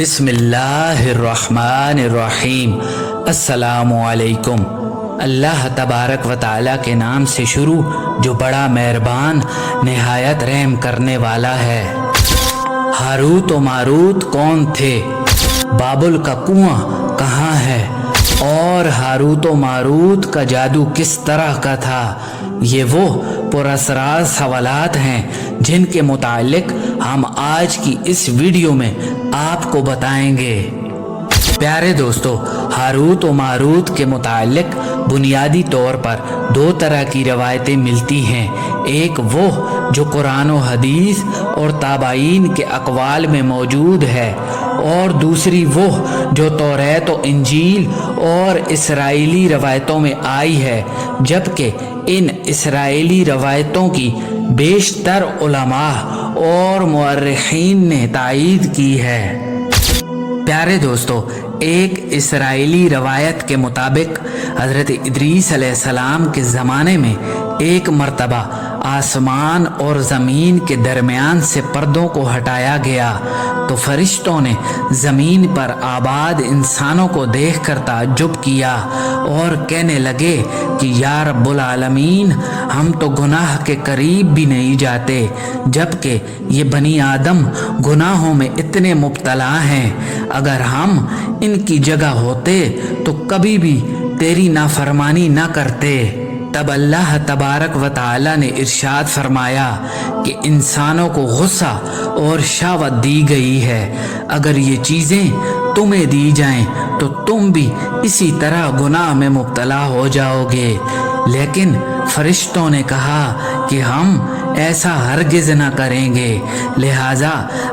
بسم اللہ الرحمن الرحیم۔ السلام علیکم۔ اللہ تبارک و تعالیٰ کے نام سے شروع جو بڑا مہربان نہایت رحم کرنے والا ہے۔ ہاروت و ماروت کون تھے؟ بابل کا کنواں کہاں ہے؟ اور ہاروت و ماروت کا جادو کس طرح کا تھا؟ یہ وہ پراسرار سوالات ہیں جن کے متعلق ہم آج کی اس ویڈیو میں آپ کو بتائیں گے۔ پیارے دوستو، ہاروت و ماروت کے متعلق بنیادی طور پر دو طرح کی روایتیں ملتی ہیں۔ ایک وہ جو قرآن و حدیث اور تابعین کے اقوال میں موجود ہے، اور دوسری وہ جو توریت و انجیل اور اسرائیلی روایتوں میں آئی ہے، جبکہ ان اسرائیلی روایتوں کی بیشتر علماء اور مورخین نے تائید کی ہے۔ پیارے دوستو، ایک اسرائیلی روایت کے مطابق حضرت ادریس علیہ السلام کے زمانے میں ایک مرتبہ آسمان اور زمین کے درمیان سے پردوں کو ہٹایا گیا تو فرشتوں نے زمین پر آباد انسانوں کو دیکھ کر تعجب کیا اور کہنے لگے کہ یا رب العالمین، ہم تو گناہ کے قریب بھی نہیں جاتے، جبکہ یہ بنی آدم گناہوں میں اتنے مبتلا ہیں۔ اگر ہم ان کی جگہ ہوتے تو کبھی بھی تیری نافرمانی نہ کرتے۔ تب اللہ تبارک و تعالی نے ارشاد فرمایا کہ انسانوں کو غصہ اور شہوت دی گئی ہے، اگر یہ چیزیں تمہیں دی جائیں تو تم بھی اسی طرح گناہ میں مبتلا ہو جاؤ گے۔ لیکن فرشتوں نے کہا کہ ہم ایسا ہرگز نہ کریں گے۔ لہٰذا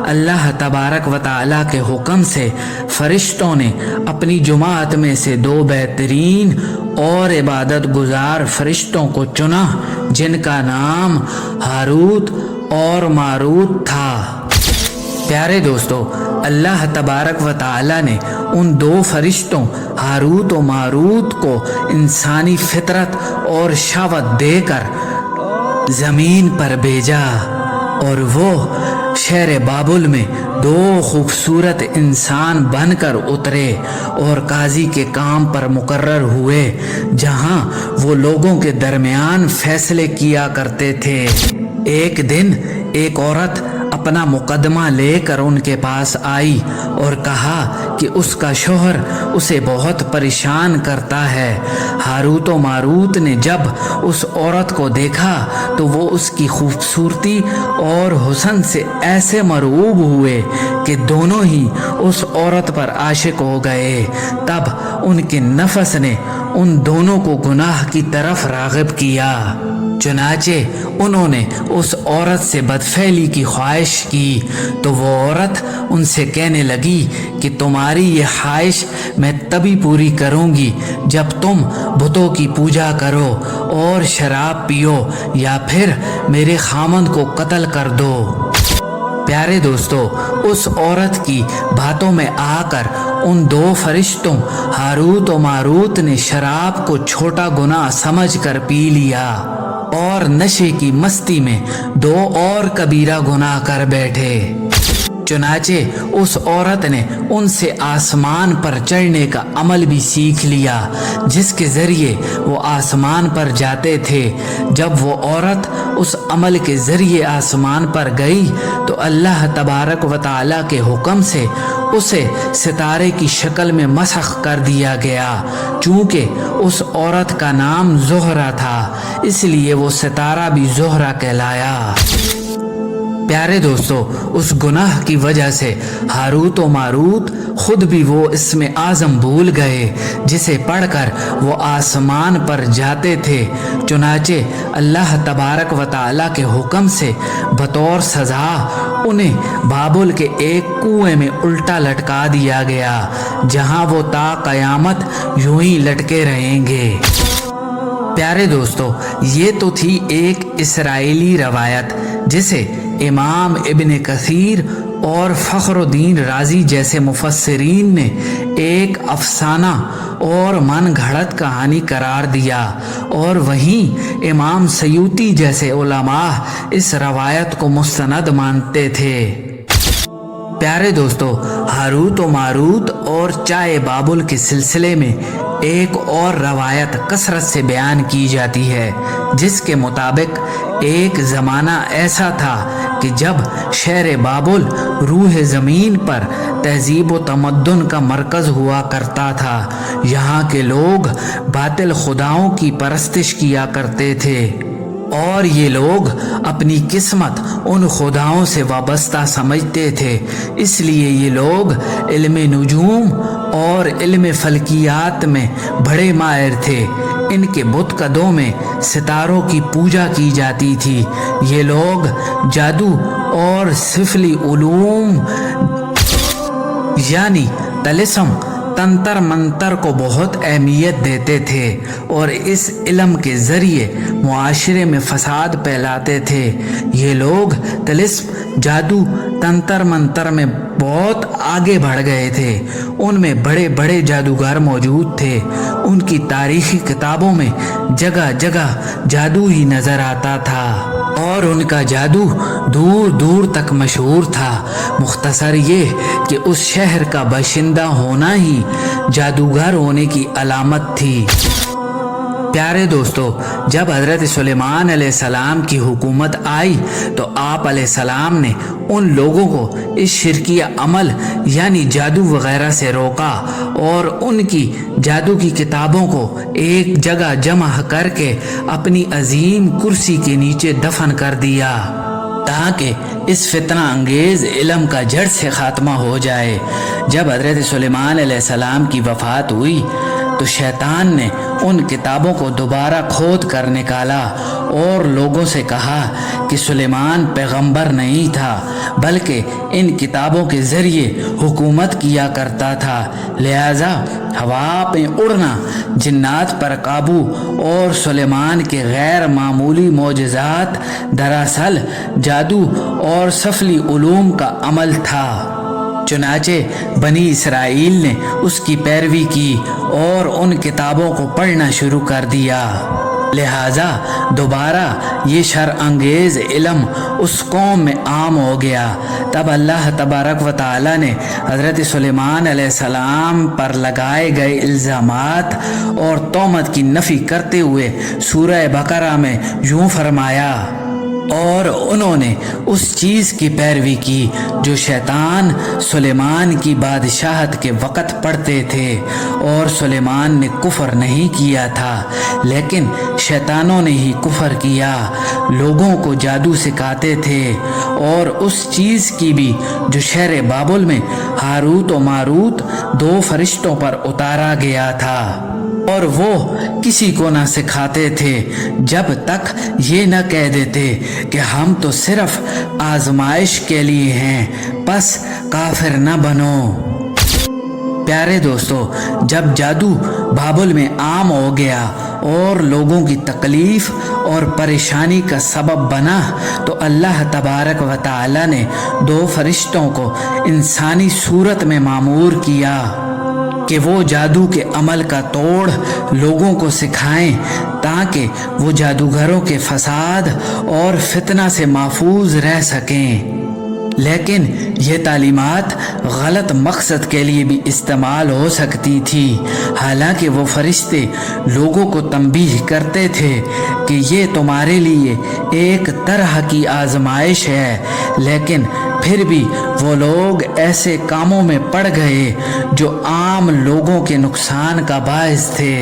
اللہ تبارک و تعالیٰ کے حکم سے فرشتوں نے اپنی جماعت میں سے دو بہترین اور عبادت گزار فرشتوں کو چنا، جن کا نام ہاروت اور ماروت تھا۔ پیارے دوستو، اللہ تبارک و تعالیٰ نے ان دو فرشتوں ہاروت و ماروت کو انسانی فطرت اور شہوت دے کر زمین پر بھیجا، اور وہ شہر بابل میں دو خوبصورت انسان بن کر اترے اور قاضی کے کام پر مقرر ہوئے، جہاں وہ لوگوں کے درمیان فیصلے کیا کرتے تھے۔ ایک دن ایک عورت اپنا مقدمہ لے کر ان کے پاس آئی اور کہا کہ اس کا شوہر اسے بہت پریشان کرتا ہے۔ ہاروت و ماروت نے جب اس عورت کو دیکھا تو وہ اس کی خوبصورتی اور حسن سے ایسے مرعوب ہوئے کہ دونوں ہی اس عورت پر عاشق ہو گئے۔ تب ان کے نفس نے ان دونوں کو گناہ کی طرف راغب کیا، چنانچہ انہوں نے اس عورت سے بدفعلی کی خواہش کی تو وہ عورت ان سے کہنے لگی کہ تمہاری یہ خواہش میں تبھی پوری کروں گی جب تم بتوں کی پوجا کرو اور شراب پیو یا پھر میرے خامند کو قتل کر دو۔ پیارے دوستو، اس عورت کی باتوں میں آ کر ان دو فرشتوں ہاروت و ماروت نے شراب کو چھوٹا گناہ سمجھ کر پی لیا اور نشے کی مستی میں دو اور کبیرہ گناہ کر بیٹھے۔ چنانچہ اس عورت نے ان سے آسمان پر چڑھنے کا عمل بھی سیکھ لیا، جس کے ذریعے وہ آسمان پر جاتے تھے۔ جب وہ عورت اس عمل کے ذریعے آسمان پر گئی تو اللہ تبارک و تعالیٰ کے حکم سے اسے ستارے کی شکل میں مسخ کر دیا گیا۔ چونکہ اس عورت کا نام زہرہ تھا، اس لیے وہ ستارہ بھی زہرہ کہلایا۔ پیارے دوستو، اس گناہ کی وجہ سے ہاروت و ماروت خود بھی وہ اسم اعظم بھول گئے جسے پڑھ کر وہ آسمان پر جاتے تھے۔ چنانچہ اللہ تبارک و تعالیٰ کے حکم سے بطور سزا انہیں بابل کے ایک کنویں میں الٹا لٹکا دیا گیا، جہاں وہ تا قیامت یوں ہی لٹکے رہیں گے۔ پیارے دوستو، یہ تو تھی ایک اسرائیلی روایت جسے امام ابن کثیر اور فخر الدین رازی جیسے مفسرین نے ایک افسانہ اور من گھڑت کہانی قرار دیا، اور وہیں امام سیوطی جیسے علماء اس روایت کو مستند مانتے تھے۔ प्यारे दोस्तों, हारूत व मारूत और चाय बाबुल के सिलसिले में एक और रवायत कसरत से बयान की जाती है, जिसके मुताबिक एक ज़माना ऐसा था कि जब शहर बाबुल रूह ज़मीन पर तहजीब व तमद्दुन का मरकज़ हुआ करता था। यहाँ के लोग बातिल खुदाओं की परस्तिश किया करते थे और ये लोग अपनी किस्मत उन खुदाओं से वाबस्ता समझते थे। इसलिए ये लोग इल्म नुजूम और इल्म फल्कियात में बड़े माहिर थे। इनके बुत कदों में सितारों की पूजा की जाती थी। ये लोग जादू और सिफली उलूम यानी तलिस्म, तंतर मंतर को बहुत अहमियत देते थे और इस इल्म के ज़रिए मुआशरे में फसाद फैलाते थे। ये लोग तलिस्म, जादू, तंतर मंतर में बहुत आगे बढ़ गए थे। उनमें बड़े बड़े जादूगर मौजूद थे। उनकी तारीखी किताबों में जगह जगह जादू ही नज़र आता था और उनका जादू दूर दूर तक मशहूर था। मुख्तसर ये कि उस शहर का बाशिंदा होना ही जादूगर होने की अलामत थी। प्यारे दोस्तों, जब हज़रत सुलेमान अलैहिस्सलाम की हुकूमत आई तो आप अलैहिस्सलाम ने उन लोगों को इस शिरकिया अमल यानी जादू वगैरह से रोका और उनकी जादू की किताबों को एक जगह जमा करके अपनी अजीम कुर्सी के नीचे दफन कर दिया ताकि इस फितना अंगेज़ इल्म का जड़ से ख़ात्मा हो जाए। जब हज़रत सुलेमान अलैहिस्सलाम की वफ़ात हुई तो शैतान ने उन किताबों को दोबारा खोद कर निकाला और लोगों से कहा कि सुलेमान पैगंबर नहीं था, बल्कि इन किताबों के ज़रिए हुकूमत किया करता था। लिहाजा हवा पे उड़ना, जिन्नात पर काबू और सुलेमान के गैर मामूली मोजज़ात दरअसल जादू और सफली उलूम का अमल था। चुनाचे बनी इसराइल ने उसकी पैरवी की और उन किताबों को पढ़ना शुरू कर दिया। लिहाजा दोबारा ये शर अंगेज़ इल्म उस कौम में आम हो गया। तब अल्लाह तबारक व तआला ने हज़रत सुलेमान अलैहिस्सलाम पर लगाए गए इल्ज़ामात और तोहमत की नफ़ी करते हुए सूरह बकरा में यूँ फरमाया, और उन्होंने उस चीज़ की पैरवी की जो शैतान सुलेमान की बादशाहत के वक़्त पढ़ते थे। और सुलेमान ने कुफ़र नहीं किया था, लेकिन शैतानों ने ही कुफ़र किया। लोगों को जादू सिखाते थे और उस चीज़ की भी जो शहर बाबुल में हारूत और मारूत दो फरिश्तों पर उतारा गया था और वो किसी को ना सिखाते थे जब तक ये न कह देते कि हम तो सिर्फ आजमाइश के लिए हैं, बस काफिर न बनो। प्यारे दोस्तों, जब जादू बाबुल में आम हो गया और लोगों की तकलीफ़ और परेशानी का सबब बना तो अल्लाह तबारक व तआला ने दो फरिश्तों को इंसानी सूरत में मामूर किया कि वो जादू के अमल का तोड़ लोगों को सिखाएं ताकि वो जादूगरों के फसाद और फितना से महफूज रह सकें। लेकिन ये तालीमात गलत मकसद के लिए भी इस्तेमाल हो सकती थी। हालांकि वो फरिश्ते लोगों को तंबीह करते थे कि ये तुम्हारे लिए एक तरह की आजमाइश है, लेकिन फिर भी वो लोग ऐसे कामों में पड़ गए जो आम लोगों के नुकसान का बायस थे।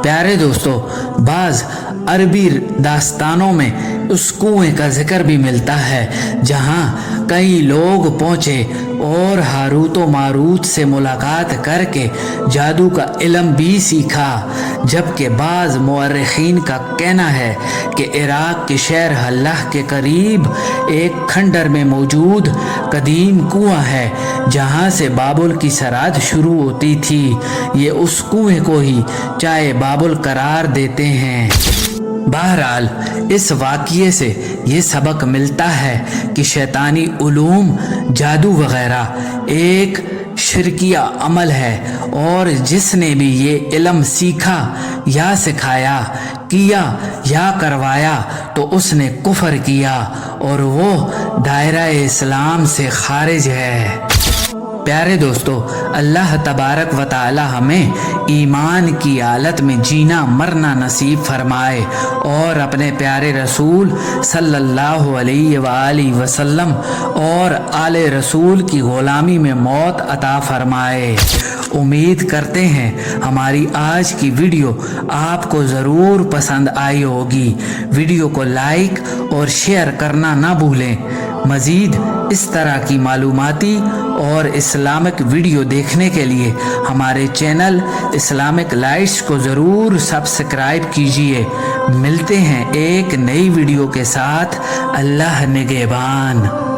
प्यारे दोस्तों, बाज़ अरबी दास्तानों में उस कुएं का जिक्र भी मिलता है जहाँ कई लोग पहुँचे और हारूत व मारूत से मुलाकात करके जादू का इल्म भी सीखा। जबकि बाज़ मुअर्रिखीन का कहना है कि इराक़ के शहर हल्लाह के करीब एक खंडर में मौजूद कदीम कुआं है जहाँ से बाबुल की सराद शुरू होती थी। ये उस कुएं को ही चाय बाबुल करार देते हैं। बहरहाल इस वाक़ये से ये सबक मिलता है कि शैतानी उलूम, जादू वग़ैरह एक शिरकिया अमल है और जिसने भी ये इल्म सीखा या सिखाया, किया या करवाया तो उसने कुफर किया और वो दायरा इस्लाम से खारिज है। प्यारे दोस्तों, अल्लाह तबारक व ताला हमें ईमान की हालत में जीना मरना नसीब फरमाए और अपने प्यारे रसूल सल्लल्लाहु अलैहि वसल्लम और आले रसूल की ग़ुलामी में मौत अता फरमाए। उम्मीद करते हैं हमारी आज की वीडियो आपको ज़रूर पसंद आई होगी। वीडियो को लाइक और शेयर करना ना भूलें। मज़ीद इस तरह की मालूमाती और इस्लामिक वीडियो देखने के लिए हमारे चैनल इस्लामिक लाइट्स को ज़रूर सब्सक्राइब कीजिए। मिलते हैं एक नई वीडियो के साथ। अल्लाह निगहबान।